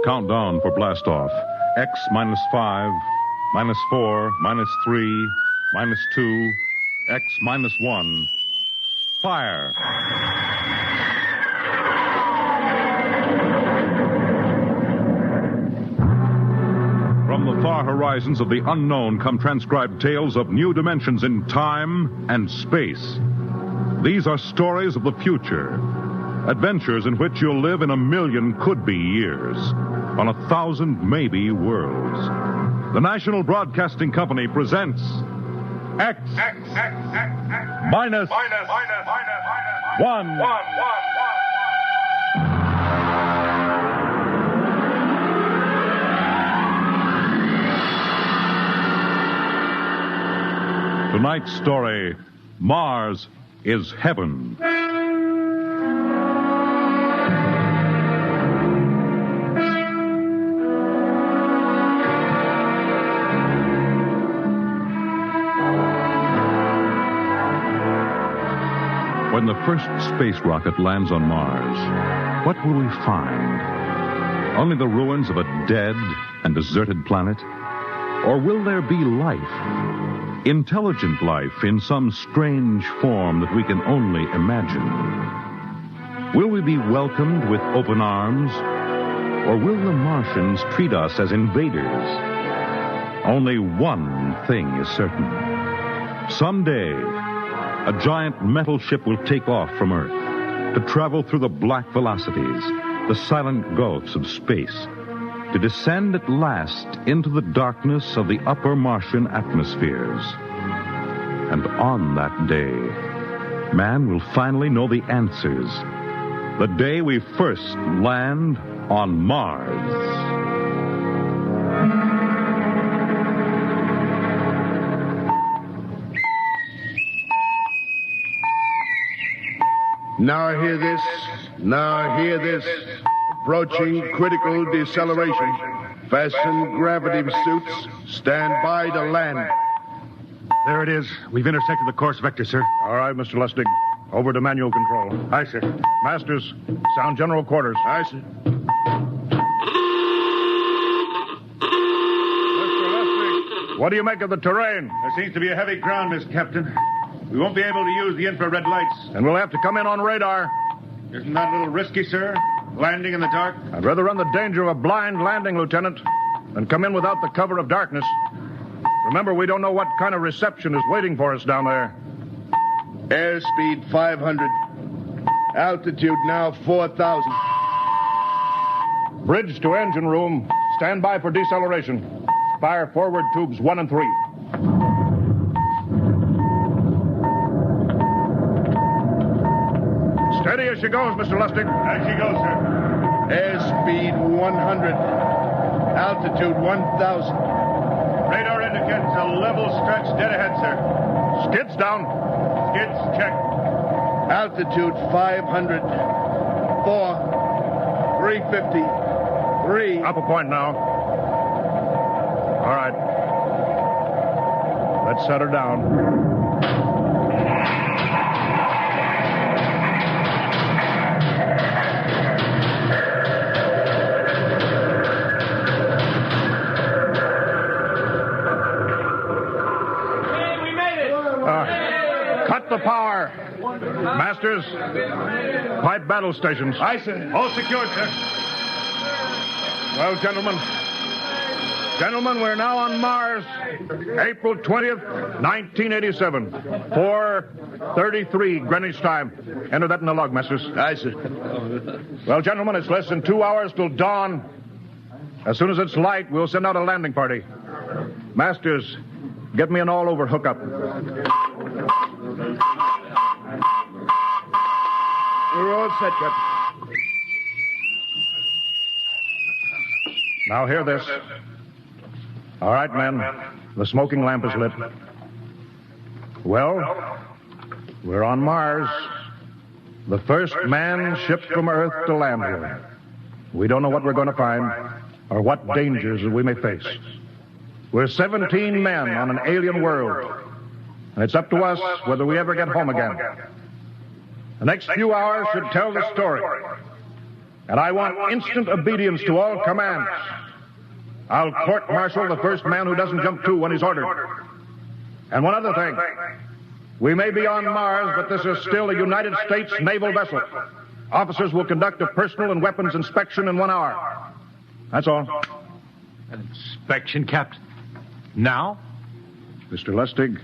countdown for blastoff. X minus 5, minus 4, minus 3, minus 2, X minus 1. Fire! From the far horizons of the unknown come transcribed tales of new dimensions in time and space. These are stories of the future. Adventures in which you'll live in 1,000,000 could-be years, on 1,000 maybe worlds. The National Broadcasting Company presents X minus 1. Tonight's story, Mars is Heaven. When the first space rocket lands on Mars, what will we find? Only the ruins of a dead and deserted planet? Or will there be life? Intelligent life in some strange form that we can only imagine? Will we be welcomed with open arms? Or will the Martians treat us as invaders? Only one thing is certain. Someday, a giant metal ship will take off from Earth to travel through the black velocities, the silent gulfs of space, to descend at last into the darkness of the upper Martian atmospheres. And on that day, man will finally know the answers. The day we first land on Mars. Now hear this. Approaching critical deceleration. Fasten gravity suits. Stand by to land. There it is. We've intersected the course vector, sir. All right, Mr. Lustig. Over to manual control. Aye, sir. Masters, sound general quarters. Aye, sir. Mr. Lustig, what do you make of the terrain? There seems to be a heavy ground, Miss Captain. We won't be able to use the infrared lights. And we'll have to come in on radar. Isn't that a little risky, sir? Landing in the dark? I'd rather run the danger of a blind landing, Lieutenant, than come in without the cover of darkness. Remember, we don't know what kind of reception is waiting for us down there. Airspeed 500. Altitude now 4,000. Bridge to engine room. Stand by for deceleration. Fire forward tubes 1 and 3. Steady as she goes, Mr. Lustig. As she goes, sir. Airspeed 100. Altitude 1,000. Radar indicates a level stretch dead ahead, sir. Skids down. Skids check. Altitude 500. 4. 350. 3. Up a point now. All right. Let's set her down. Cut the power. Masters, pipe battle stations. Aye, sir. All secured, sir. Well, gentlemen, we're now on Mars, April 20th, 1987, 4:33 Greenwich time. Enter that in the log, Masters. Aye, sir. Well, gentlemen, it's less than 2 hours till dawn. As soon as it's light, we'll send out a landing party. Masters, get me an all-over hookup. We're all set, Captain. Now hear this. All right, men. The smoking lamp is lit. Well, we're on Mars. The first man shipped from Earth to land here. We don't know what we're going to find or what dangers we may face. We're 17 men on an alien world, and it's up to us whether we ever get home again. The next few hours should tell the story. And I want instant obedience to all commands. I'll court-martial the first man who doesn't jump to when he's ordered. And one other thing. We may be on Mars, but this is still a United States naval vessel. Officers will conduct a personal and weapons inspection in 1 hour. That's all. An inspection, Captain? Now? Mr. Lustig,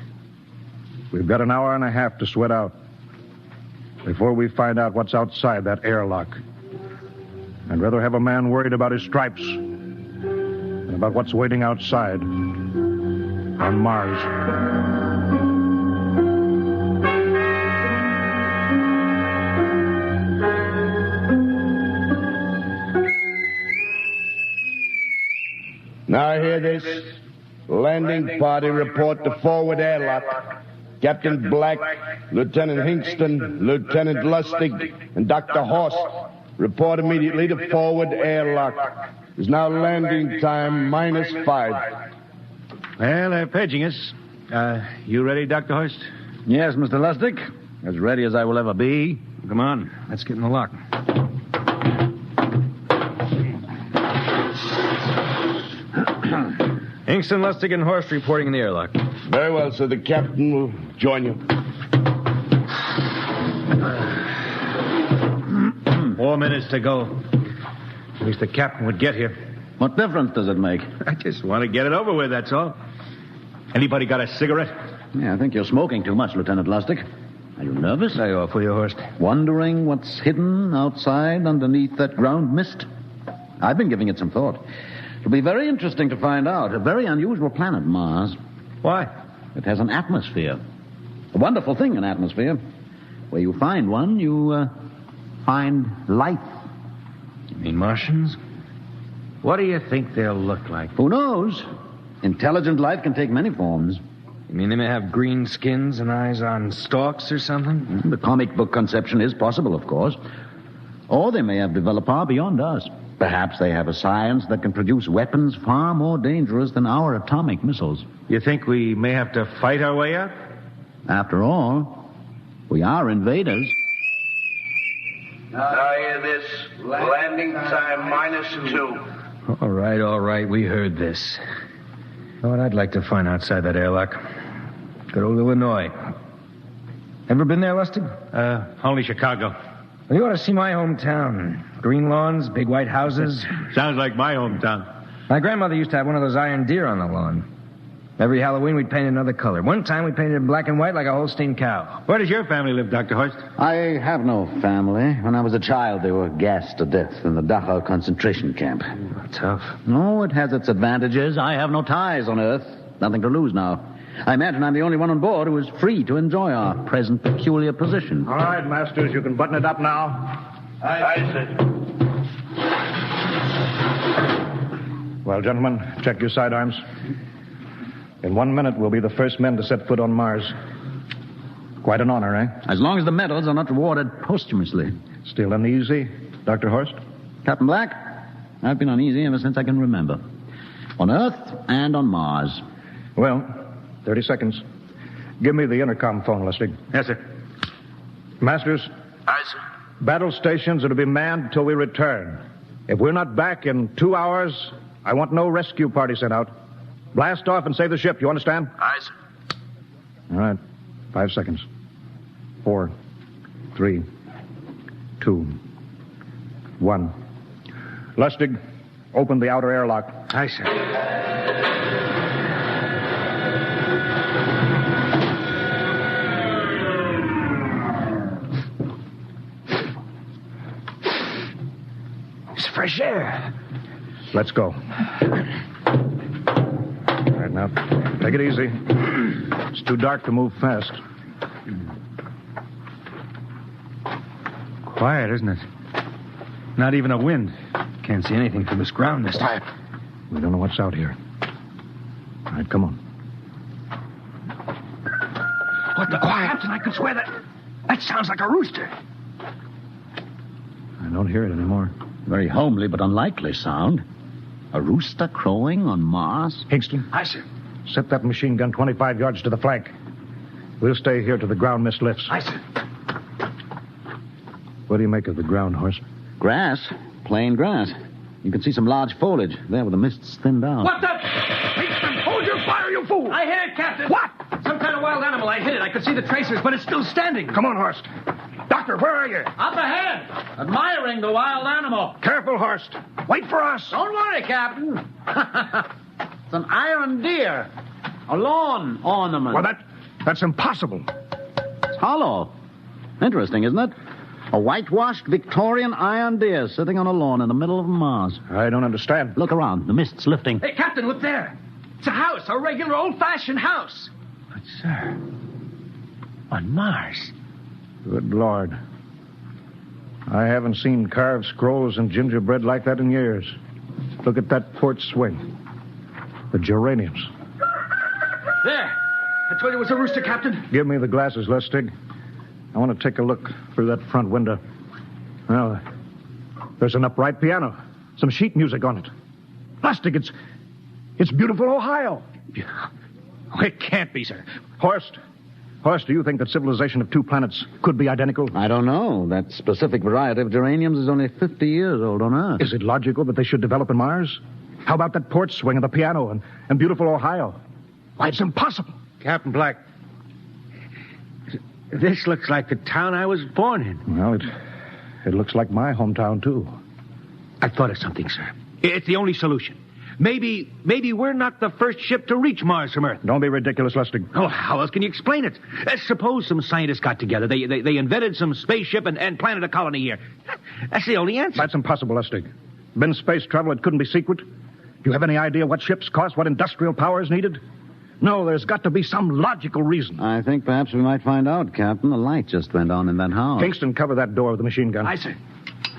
we've got an hour and a half to sweat out before we find out what's outside that airlock. I'd rather have a man worried about his stripes than about what's waiting outside on Mars. Now hear this. Landing party report to forward airlock. Captain Black, Lieutenant Hingston, Lieutenant Lustig, and Dr. Horst report immediately to forward airlock. It's now landing time -5. Well, they're paging us. You ready, Dr. Horst? Yes, Mr. Lustig. As ready as I will ever be. Come on, let's get in the lock. Hingston, Lustig, and Horst reporting in the airlock. Very well, sir. The captain will join you. 4 minutes to go. At least the captain would get here. What difference does it make? I just want to get it over with, that's all. Anybody got a cigarette? Yeah, I think you're smoking too much, Lieutenant Lustig. Are you nervous? I offer you, Horst. Wondering what's hidden outside underneath that ground mist? I've been giving it some thought. It'll be very interesting to find out. A very unusual planet, Mars. Why? It has an atmosphere. A wonderful thing, an atmosphere. Where you find one, you find life. You mean Martians? What do you think they'll look like? Who knows? Intelligent life can take many forms. You mean they may have green skins and eyes on stalks or something? The comic book conception is possible, of course. Or they may have developed far beyond us. Perhaps they have a science that can produce weapons far more dangerous than our atomic missiles. You think we may have to fight our way out? After all, we are invaders. Now hear this. Landing time -2. All right. We heard this. You know what I'd like to find outside that airlock? Good old Illinois. Ever been there, Lustig? Only Chicago. Well, you ought to see my hometown. Green lawns, big white houses. Sounds like my hometown. My grandmother used to have one of those iron deer on the lawn. Every Halloween, we'd paint another color. One time, we painted it black and white like a Holstein cow. Where does your family live, Dr. Horst? I have no family. When I was a child, they were gassed to death in the Dachau concentration camp. Tough. No, it has its advantages. I have no ties on Earth. Nothing to lose now. I imagine I'm the only one on board who is free to enjoy our present peculiar position. All right, Masters, you can button it up now. Aye, sir. Well, gentlemen, check your sidearms. In 1 minute, we'll be the first men to set foot on Mars. Quite an honor, eh? As long as the medals are not rewarded posthumously. Still uneasy, Dr. Horst? Captain Black, I've been uneasy ever since I can remember. On Earth and on Mars. Well, 30 seconds. Give me the intercom phone, Lustig. Yes, sir. Masters? Aye, sir. Battle stations are to be manned until we return. If we're not back in 2 hours, I want no rescue party sent out. Blast off and save the ship, you understand? Aye, sir. All right. 5 seconds. 4, 3, 2, 1. Lustig, open the outer airlock. Aye, sir. It's fresh air. Let's go. All right, now, take it easy. It's too dark to move fast. Quiet, isn't it? Not even a wind. Can't see anything from this ground this time. We don't know what's out here. All right, come on. What the quiet? Captain, I could swear that sounds like a rooster. I don't hear it anymore. Very homely but unlikely sound. A rooster crowing on Mars? Hingston? Aye, sir. Set that machine gun 25 yards to the flank. We'll stay here till the ground mist lifts. Aye, sir. What do you make of the ground, Horst? Grass. plain grass. You can see some large foliage there where the mist's thinned out. What the? Hingston, hold your fire, you fool! I hit it, Captain. What? Some kind of wild animal. I hit it. I could see the tracers, but it's still standing. Come on, Horst. Doctor, where are you? Up ahead, admiring the wild animal. Careful, Horst. Wait for us. Don't worry, Captain. It's an iron deer. A lawn ornament. Well, that's impossible. It's hollow. Interesting, isn't it? A whitewashed Victorian iron deer sitting on a lawn in the middle of Mars. I don't understand. Look around. The mist's lifting. Hey, Captain, look there. It's a house, a regular old-fashioned house. But, sir, on Mars. Good Lord. I haven't seen carved scrolls and gingerbread like that in years. Look at that port swing. The geraniums. There. I told you it was a rooster, Captain. Give me the glasses, Lustig. I want to take a look through that front window. Well, there's an upright piano. Some sheet music on it. Lustig, it's beautiful Ohio. Oh, it can't be, sir. Horst, do you think that civilization of two planets could be identical? I don't know. That specific variety of geraniums is only 50 years old on Earth. Is it logical that they should develop in Mars? How about that porch swing and the piano and beautiful Ohio? Why, it's impossible. Captain Black, this looks like the town I was born in. Well, it looks like my hometown, too. I've thought of something, sir. It's the only solution. Maybe we're not the first ship to reach Mars from Earth. Don't be ridiculous, Lustig. Oh, how else can you explain it? Suppose some scientists got together. They invented some spaceship and planted a colony here. That's the only answer. That's impossible, Lustig. Been space travel, it couldn't be secret. Do you have any idea what ships cost, what industrial power is needed? No, there's got to be some logical reason. I think perhaps we might find out, Captain. The light just went on in that house. Kingston, cover that door with the machine gun. Aye, sir.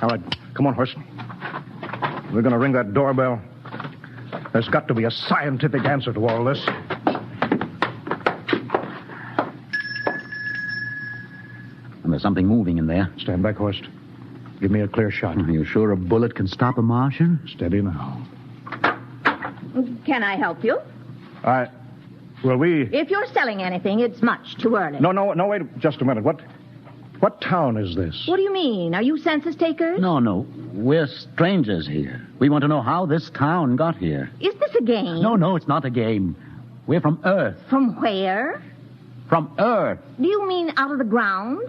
All right, come on, Horst. We're going to ring that doorbell. There's got to be a scientific answer to all this. And there's something moving in there. Stand back, Horst. Give me a clear shot. Are you sure a bullet can stop a Martian? Steady now. Can I help you? Well, If you're selling anything, it's much too early. No, wait just a minute. What town is this? What do you mean? Are you census takers? No. We're strangers here. We want to know how this town got here. Is this a game? No, it's not a game. We're from Earth. From where? From Earth. Do you mean out of the ground?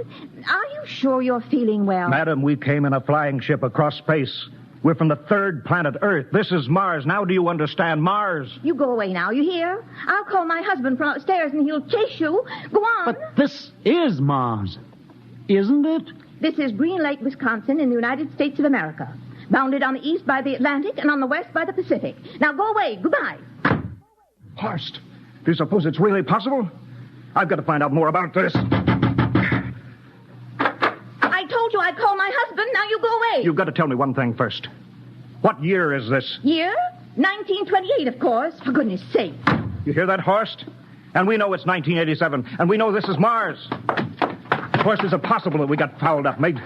Are you sure you're feeling well? Madam, we came in a flying ship across space. We're from the third planet, Earth. This is Mars. Now do you understand? Mars. You go away now, you hear? I'll call my husband from upstairs and he'll chase you. Go on. But this is Mars, isn't it? This is Green Lake, Wisconsin, in the United States of America. Bounded on the east by the Atlantic and on the west by the Pacific. Now go away. Goodbye. Horst, do you suppose it's really possible? I've got to find out more about this. I told you I'd call my husband. Now you go away. You've got to tell me one thing first. What year is this? Year? 1928, of course. For goodness sake. You hear that, Horst? And we know it's 1987, and we know this is Mars. Horst, is it possible that we got fouled up, made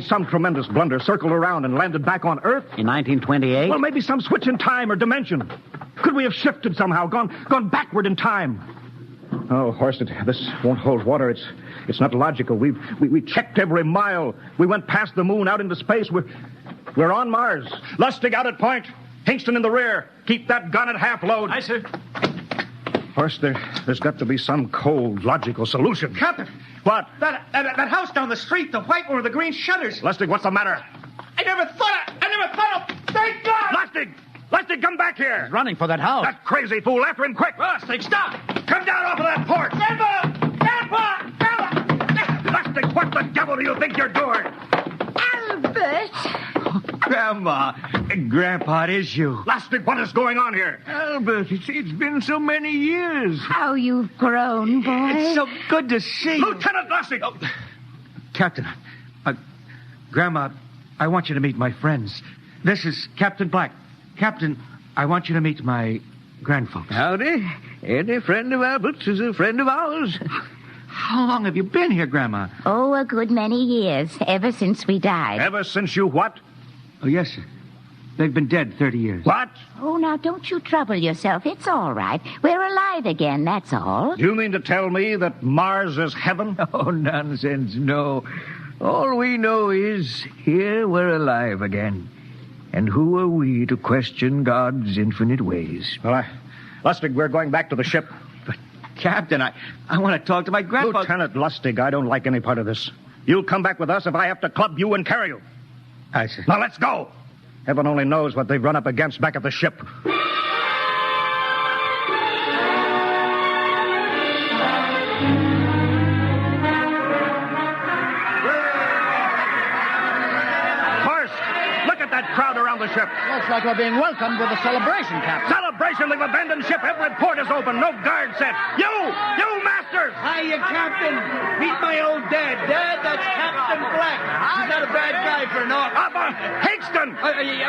some tremendous blunder, circled around, and landed back on Earth? In 1928? Well, maybe some switch in time or dimension. Could we have shifted somehow, gone backward in time? Oh, Horst, this won't hold water. It's not logical. We checked every mile. We went past the moon, out into space. We're on Mars. Lustig out at point. Hingston in the rear. Keep that gun at half load. Aye, sir. Horst, there's got to be some cold, logical solution. Captain! What? That house down the street, the white one with the green shutters. Lustig, what's the matter? I never thought of... Thank God! Lustig, come back here. He's running for that house. That crazy fool, after him, quick. Lustig, stop! Come down off of that porch. Grandpa! Lustig, what the devil do you think you're doing? Albert! Grandma, Grandpa, it is you. Lustig, what is going on here? Albert, it's been so many years. How you've grown, boy. It's so good to see you. Lieutenant Lustig! Oh. Captain, Grandma, I want you to meet my friends. This is Captain Black. Captain, I want you to meet my grandfolks. Howdy. Any friend of Albert's is a friend of ours. How long have you been here, Grandma? Oh, a good many years, ever since we died. Ever since you what? Oh, yes, sir. They've been dead 30 years. What? Oh, now, don't you trouble yourself. It's all right. We're alive again, that's all. Do you mean to tell me that Mars is heaven? Oh, nonsense, no. All we know is here we're alive again. And who are we to question God's infinite ways? Well, Lustig, we're going back to the ship. Captain, I want to talk to my grandpa. Lieutenant Lustig, I don't like any part of this. You'll come back with us if I have to club you and carry you. I see. Now, let's go. Heaven only knows what they've run up against back at the ship. Crowd around the ship. Looks like we're being welcomed with a celebration, Captain. Celebration? They've abandoned ship. Every port is open. No guard set. You masters! Hiya, Captain. Meet my old dad. Dad, that's Captain Black. He's not a bad guy for an officer. Higston!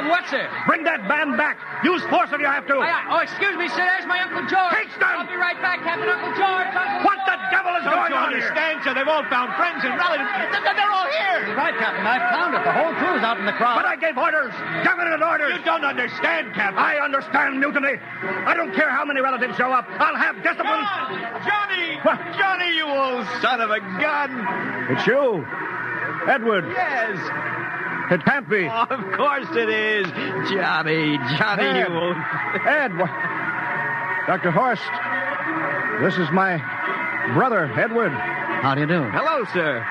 What's it? Bring that band back. Use force if you have to. Excuse me, sir. There's my Uncle George. Higston! I'll be right back, Captain. Uncle George. What the devil is going on here? Understand, sir? They've all found friends and relatives. They're all here. Right, Captain. I've found it. The whole crew's out in the crowd. But I gave orders. Definite orders. You don't understand, Captain. I understand mutiny. I don't care how many relatives show up. I'll have discipline. Johnny! What? Johnny, you old son of a gun! It's you, Edward. Yes. It can't be. Oh, of course it is. Johnny, Ed. you old... Ed, Dr. Horst, this is my brother, Edward. How do you do? Hello, sir.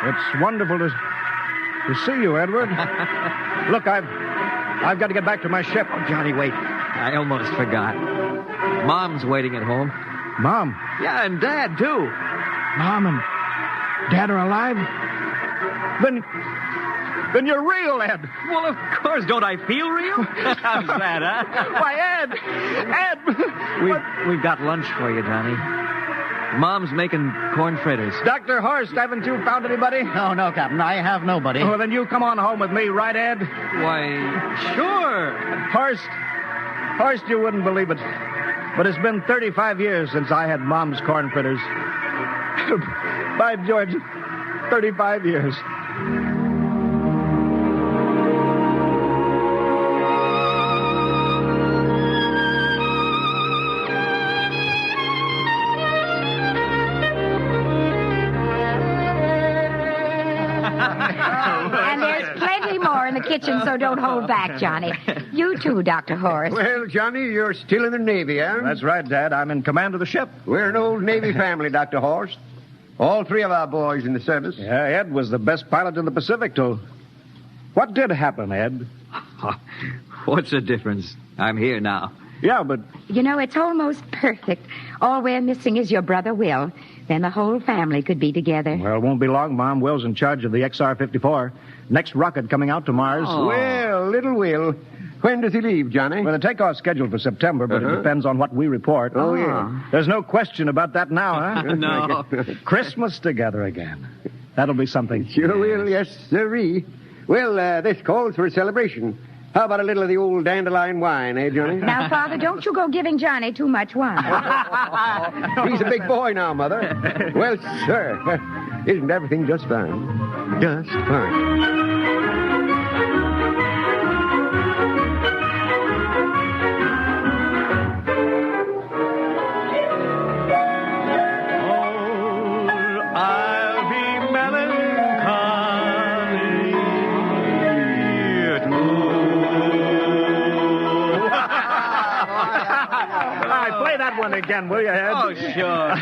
It's wonderful to see you, Edward. Look, I've got to get back to my ship. Oh, Johnny, wait. I almost forgot. Mom's waiting at home. Mom? Yeah, and Dad, too. Mom and Dad are alive? Then you're real, Ed. Well, of course. Don't I feel real? How's that, huh? Why, Ed! We've got lunch for you, Johnny. Mom's making corn fritters. Dr. Horst, haven't you found anybody? No, Captain. I have nobody. Well, then you come on home with me, right, Ed? Why, sure. Horst, you wouldn't believe it, but it's been 35 years since I had Mom's corn fritters. By George, 35 years. And there's plenty more in the kitchen, so don't hold back, Johnny. You too, Dr. Horst. Well, Johnny, you're still in the Navy, eh? That's right, Dad. I'm in command of the ship. We're an old Navy family, Dr. Horst. All three of our boys in the service. Yeah, Ed was the best pilot in the Pacific, too. What did happen, Ed? What's the difference? I'm here now. Yeah, but... You know, it's almost perfect. All we're missing is your brother Will. Then the whole family could be together. Well, it won't be long, Mom. Will's in charge of the XR-54. Next rocket coming out to Mars. Oh. Well, little Will. When does he leave, Johnny? Well, the takeoff's scheduled for September, but it depends on what we report. Oh, yeah. There's no question about that now, huh? No. Christmas together again. That'll be something. Sure will, yes, sirree. Well, this calls for a celebration. How about a little of the old dandelion wine, eh, Johnny? Now, Father, don't you go giving Johnny too much wine. He's a big boy now, Mother. Well, sir, isn't everything just fine? Just fine. One again, will you, Ed? Oh, sure.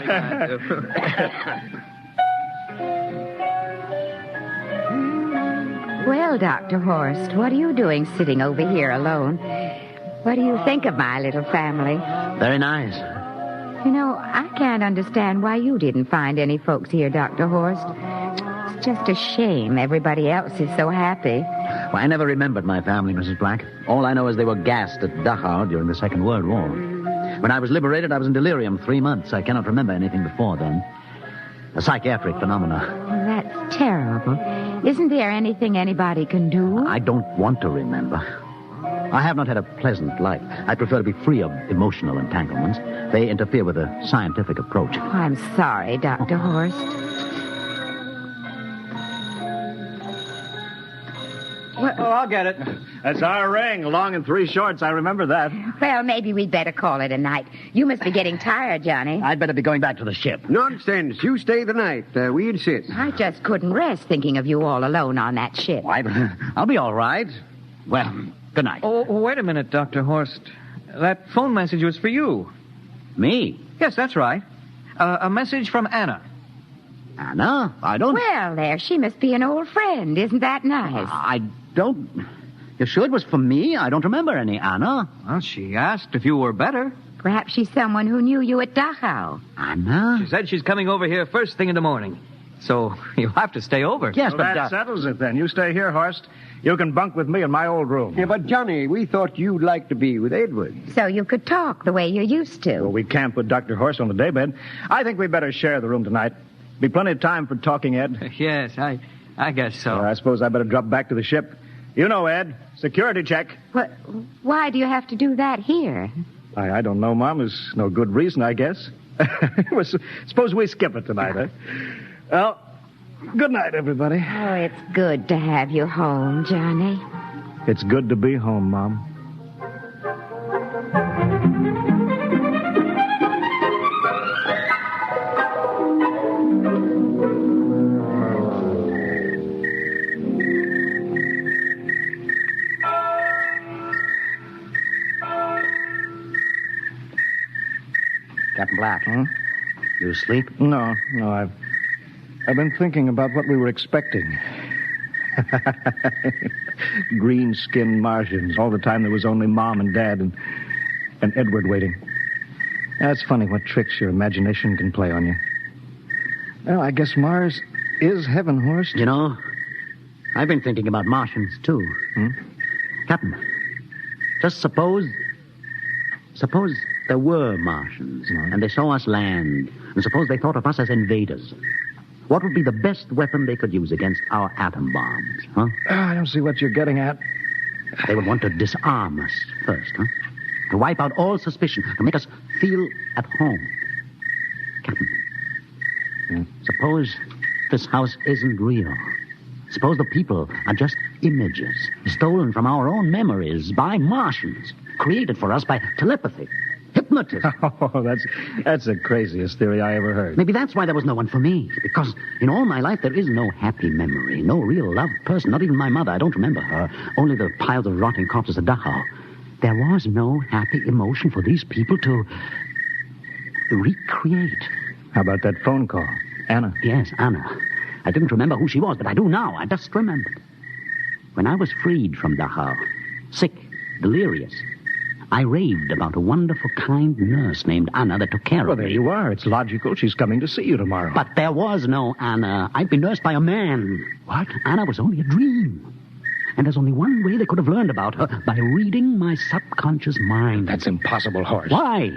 Well, Dr. Horst, what are you doing sitting over here alone? What do you think of my little family? Very nice. You know, I can't understand why you didn't find any folks here, Dr. Horst. It's just a shame everybody else is so happy. Well, I never remembered my family, Mrs. Black. All I know is they were gassed at Dachau during the Second World War. When I was liberated, I was in delirium 3 months. I cannot remember anything before then. A psychiatric phenomena. Oh, that's terrible. Isn't there anything anybody can do? I don't want to remember. I have not had a pleasant life. I prefer to be free of emotional entanglements. They interfere with a scientific approach. Oh, I'm sorry, Dr. Horst. Oh, I'll get it. That's our ring, long and 3 shorts. I remember that. Well, maybe we'd better call it a night. You must be getting tired, Johnny. I'd better be going back to the ship. Nonsense. You stay the night. We insist. I just couldn't rest thinking of you all alone on that ship. I'll be all right. Well, Good night. Oh, wait a minute, Dr. Horst. That phone message was for you. Me? Yes, that's right. A message from Anna. Anna? I don't... Well, there, she must be an old friend. Isn't that nice? I don't... You sure it was for me? I don't remember any Anna. Well, she asked if you were better. Perhaps she's someone who knew you at Dachau. Anna? She said she's coming over here first thing in the morning. So you'll have to stay over. Yes, Well, that settles it then. You stay here, Horst. You can bunk with me in my old room. Yeah, but Johnny, we thought you'd like to be with Edward. So you could talk the way you used to. Well, we can't put Dr. Horst on the daybed. I think we better share the room tonight. Be plenty of time for talking, Ed. Yes, I guess so. I suppose I better drop back to the ship. You know, Ed, security check. What, why do you have to do that here? I don't know, Mom. There's no good reason, I guess. Well, suppose we skip it tonight, eh? Well, good night, everybody. Oh, it's good to have you home, Johnny. It's good to be home, Mom. Captain Black. You asleep? No, I've been thinking about what we were expecting. Green-skinned Martians. All the time there was only Mom and Dad and Edward waiting. That's funny what tricks your imagination can play on you. Well, I guess Mars is heaven, Horst. You know, I've been thinking about Martians, too. Captain, just suppose there were Martians, and they saw us land, and suppose they thought of us as invaders. What would be the best weapon they could use against our atom bombs, huh? I don't see what you're getting at. They would want to disarm us first, huh? To wipe out all suspicion, to make us feel at home. Captain, suppose this house isn't real. Suppose the people are just images, stolen from our own memories by Martians, created for us by telepathy, hypnotism. Oh, that's the craziest theory I ever heard. Maybe that's why there was no one for me, because in all my life there is no happy memory, no real loved person, not even my mother. I don't remember her, only the piles of rotting corpses at Dachau. There was no happy emotion for these people to recreate. How about that phone call? Anna? Yes, Anna. I didn't remember who she was, but I do now. I just remembered. When I was freed from Dachau, sick, delirious, I raved about a wonderful, kind nurse named Anna that took care of me. Well, there you are. It's logical. She's coming to see you tomorrow. But there was no Anna. I'd been nursed by a man. What? Anna was only a dream. And there's only one way they could have learned about her, by reading my subconscious mind. That's impossible, Horst. Why?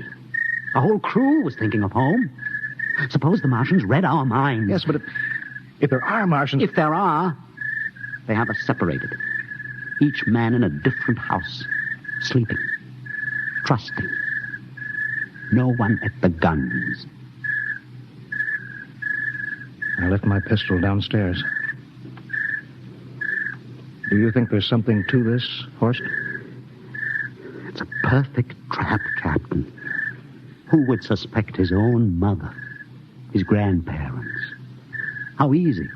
The whole crew was thinking of home. Suppose the Martians read our minds. Yes, but if there are Martians... If there are, they have us separated. Each man in a different house, sleeping, trusting. No one at the guns. I left my pistol downstairs. Do you think there's something to this, Horst? It's a perfect trap, Captain. Who would suspect his own mother, his grandparents? How easy.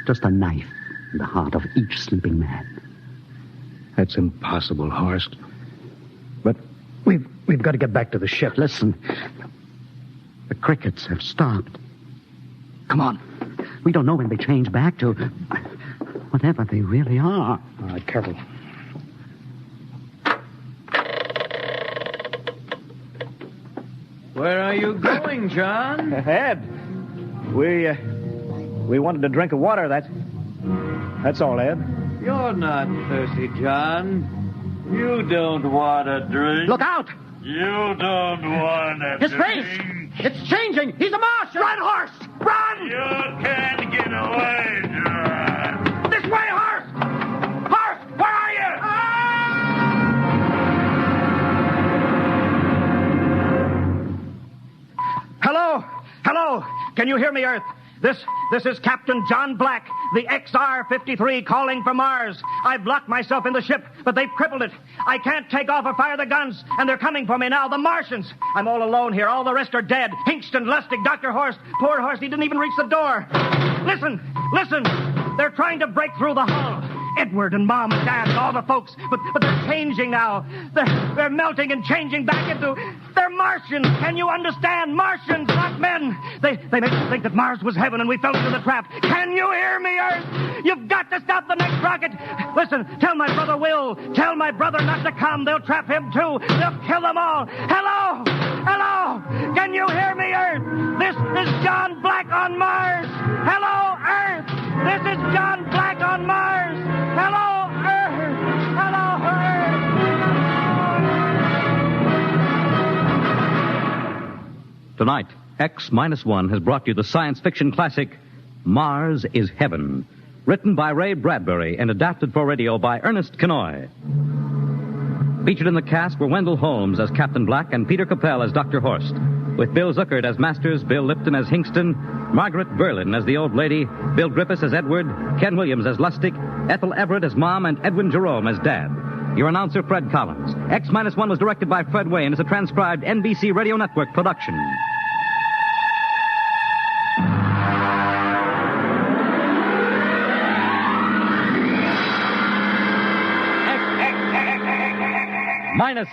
Just a knife in the heart of each sleeping man. That's impossible, Horst. But we've got to get back to the ship. Listen. The crickets have stopped. Come on. We don't know when they change back to whatever they really are. All right, careful. Where are you going, John? Ed, we wanted a drink of water. That's all, Ed. You're not thirsty, John. You don't want a drink. Look out! You don't want a His drink. face! It's changing! He's a Martian! Run, Horst! Run! You can't get away, John. This way, Horst! Horst, where are you? Hello? Hello? Can you hear me, Earth? This is Captain John Black, the XR-53 calling from Mars. I've locked myself in the ship, but they've crippled it. I can't take off or fire the guns, and they're coming for me now, the Martians. I'm all alone here. All the rest are dead. Hinkston, Lustig, Dr. Horst. Poor Horst, he didn't even reach the door. Listen. They're trying to break through the hull. Edward and Mom and Dad and all the folks. But they're changing now. They're melting and changing back into... They're Martians. Can you understand? Martians, not men. They make us think that Mars was heaven and we fell into the trap. Can you hear me, Earth? You've got to stop the next rocket. Listen, tell my brother Will. Tell my brother not to come. They'll trap him, too. They'll kill them all. Hello? Hello? Can you hear me, Earth? This is John Black on Mars. Hello, Earth. This is John Black on Mars. Hello, Earth. Hello, Earth. Tonight, X-1 has brought you the science fiction classic, Mars is Heaven, written by Ray Bradbury and adapted for radio by Ernest Kenoy. Featured in the cast were Wendell Holmes as Captain Black and Peter Capell as Dr. Horst, with Bill Zuckert as Masters, Bill Lipton as Hingston, Margaret Berlin as the old lady, Bill Griffiths as Edward, Ken Williams as Lustig, Ethel Everett as Mom, and Edwin Jerome as Dad. Your announcer, Fred Collins. X-1 was directed by Fred Wayne and is a transcribed NBC Radio Network production. X-1.